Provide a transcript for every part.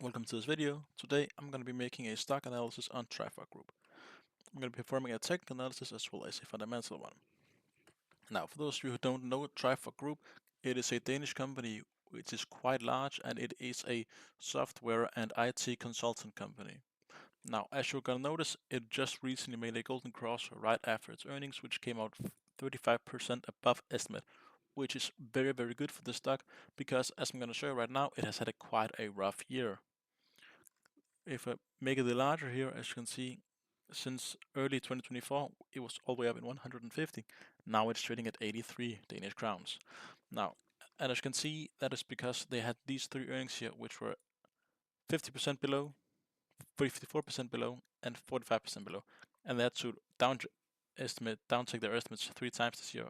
Welcome to this video. Today I'm going to be making a stock analysis on Trifork Group. I'm going to be performing a technical analysis as well as a fundamental one. Now, for those of you who don't know Trifork Group, it is a Danish company which is quite large, and it is a software and IT consultant company. Now, as you're going to notice, it just recently made a golden cross right after its earnings, which came out 35% above estimate, which is very, very good for this stock because, as I'm going to show you right now, it has had quite a rough year. If I make it larger here, as you can see, since early 2024, it was all the way up in 150. Now it's trading at 83 Danish crowns. Now, and as you can see, that is because they had these three earnings here, which were 50% below, 54% below, and 45% below. And they had to downtake their estimates three times this year.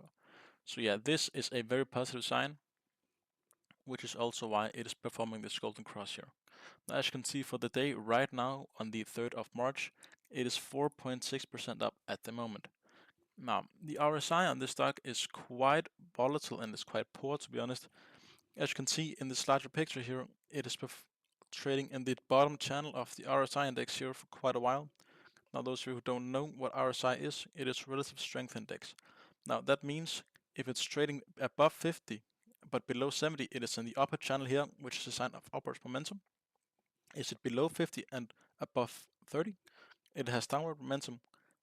So yeah, this is a very positive sign, which is also why it is performing this golden cross here. Now, as you can see for the day right now on the 3rd of March, it is 4.6% up at the moment. Now, the RSI on this stock is quite volatile and is quite poor, to be honest. As you can see in this larger picture here, it is trading in the bottom channel of the RSI index here for quite a while. Now, those of you who don't know what RSI is, it is Relative Strength Index. Now, that means if it's trading above 50 but below 70, it is in the upper channel here, which is a sign of upwards momentum. Is it below 50 and above 30? It has downward momentum.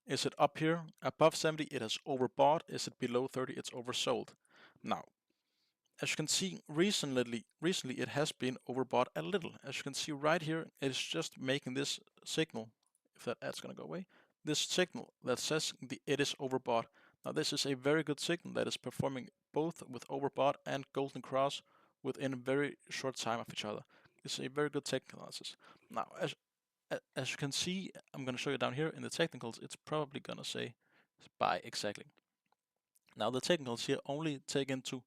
Is it up here above 70? It has overbought. Is it below 30? It's oversold. Now, as you can see, recently it has been overbought a little. As you can see right here, it is just making this signal, if that ad's going to go away, this signal that says it is overbought. Now, this is a very good signal that is performing both with overbought and golden cross within a very short time of each other. This is a very good technical analysis. Now, as you can see, I'm going to show you down here in the technicals, it's probably going to say buy exactly. Now, the technicals here only take into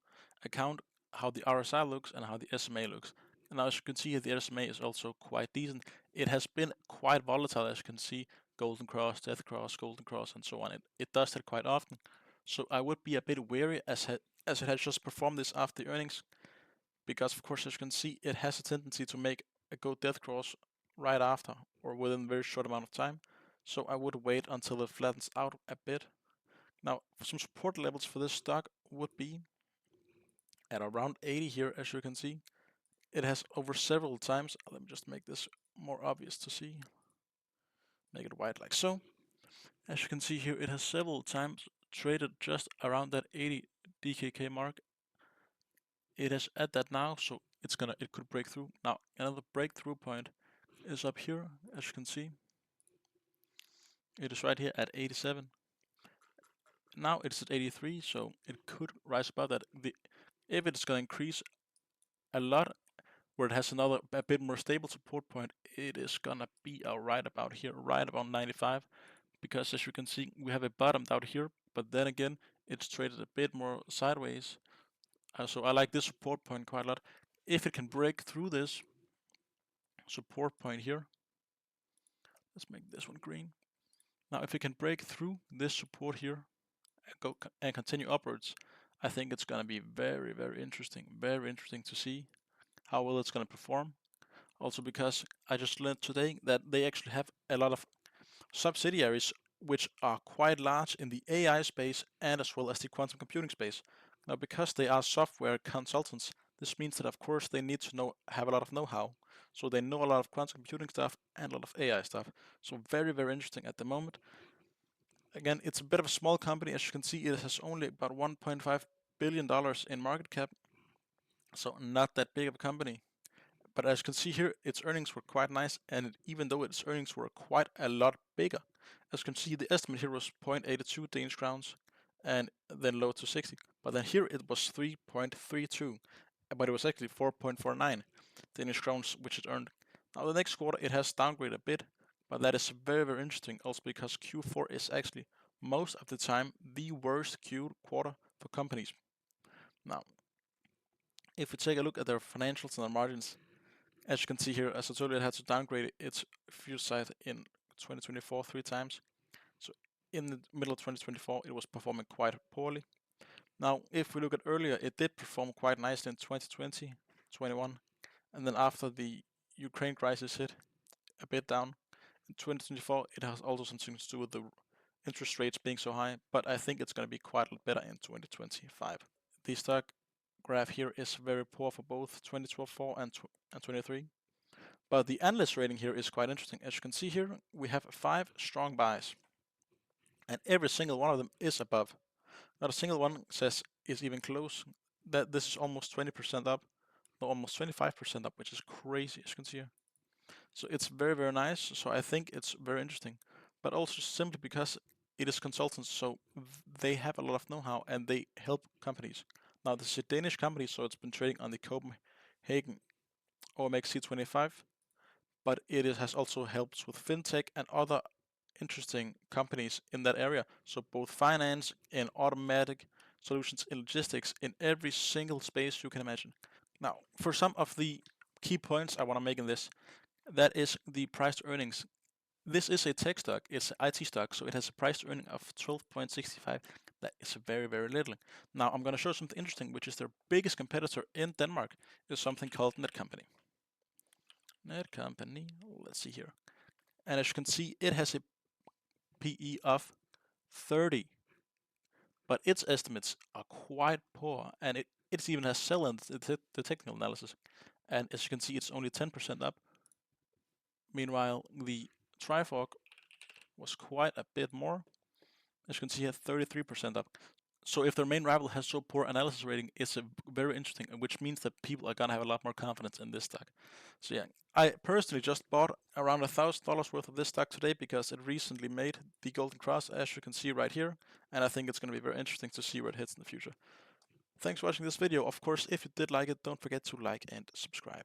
account how the RSI looks and how the SMA looks. And now, as you can see here, the SMA is also quite decent. It has been quite volatile, as you can see, golden cross, death cross, golden cross, and so on. It does that quite often. So I would be a bit wary as it has just performed this after the earnings, because of course, as you can see, it has a tendency to make a go death cross right after or within a very short amount of time. So I would wait until it flattens out a bit. Now, some support levels for this stock would be at around 80 here, as you can see. It has over several times, let me just make this more obvious to see, make it white like so. As you can see here, it has several times traded just around that 80 DKK mark. It is at that now, so it could break through. Now, another breakthrough point is up here, as you can see. It is right here at 87. Now it's at 83, so it could rise above that. If it's going to increase a lot, where it has a bit more stable support point, it is gonna be right about here, right about 95, because as you can see, we have a bottom out here, but then again, it's traded a bit more sideways. So I like this support point quite a lot. If it can break through this support point here, let's make this one green. Now, if it can break through this support here and continue upwards, I think it's gonna be very, very interesting to see how well it's gonna perform. Also because I just learned today that they actually have a lot of subsidiaries which are quite large in the AI space and as well as the quantum computing space. Now, because they are software consultants, this means that of course they need to have a lot of know-how. So they know a lot of quantum computing stuff and a lot of AI stuff. So very, very interesting at the moment. Again, it's a bit of a small company. As you can see, it has only about $1.5 billion in market cap. So not that big of a company. But as you can see here, its earnings were quite nice, and even though its earnings were quite a lot bigger, as you can see, the estimate here was 0.82 Danish crowns, and then low to 60. But then here it was 3.32, but it was actually 4.49 Danish crowns, which it earned. Now the next quarter it has downgraded a bit, but that is very, very interesting, also because Q4 is actually most of the time the worst Q quarter for companies. Now, if we take a look at their financials and their margins, as you can see here, as I told you, it had to downgrade its fuel site in 2024 three times. So in the middle of 2024, it was performing quite poorly. Now, if we look at earlier, it did perform quite nicely in 2020, 21, and then after the Ukraine crisis hit a bit down. In 2024, it has also something to do with the interest rates being so high, but I think it's going to be quite a lot better in 2025. The stock graph here is very poor for both 2024 and 23, but the analyst rating here is quite interesting. As you can see here, we have 5 strong buys, and every single one of them is above. Not a single one says is even close. That this is almost 20% up, no, almost 25% up, which is crazy, as you can see here. So it's very, very nice. So I think it's very interesting, but also simply because it is consultants, so they have a lot of know-how and they help companies. Now this is a Danish company, so it's been trading on the Copenhagen OMX C25, but has also helped with fintech and other interesting companies in that area. So both finance and automatic solutions in logistics in every single space you can imagine. Now, for some of the key points I want to make in this, that is the price to earnings. This is a tech stock, it's an IT stock, so it has a price to earning of 12.65. That is very, very little. Now I'm going to show something interesting, which is their biggest competitor in Denmark is something called Netcompany. Netcompany, let's see here. And as you can see, it has a PE of 30, but its estimates are quite poor, and it even has sell in the technical analysis. And as you can see, it's only 10% up. Meanwhile, the Trifork was quite a bit more. As you can see here, 33% up. So if their main rival has so poor analysis rating, it's very interesting, which means that people are gonna have a lot more confidence in this stock. So yeah, I personally just bought around $1,000 worth of this stock today because it recently made the Golden Cross, as you can see right here, and I think it's gonna be very interesting to see where it hits in the future. Thanks for watching this video. Of course, if you did like it, don't forget to like and subscribe.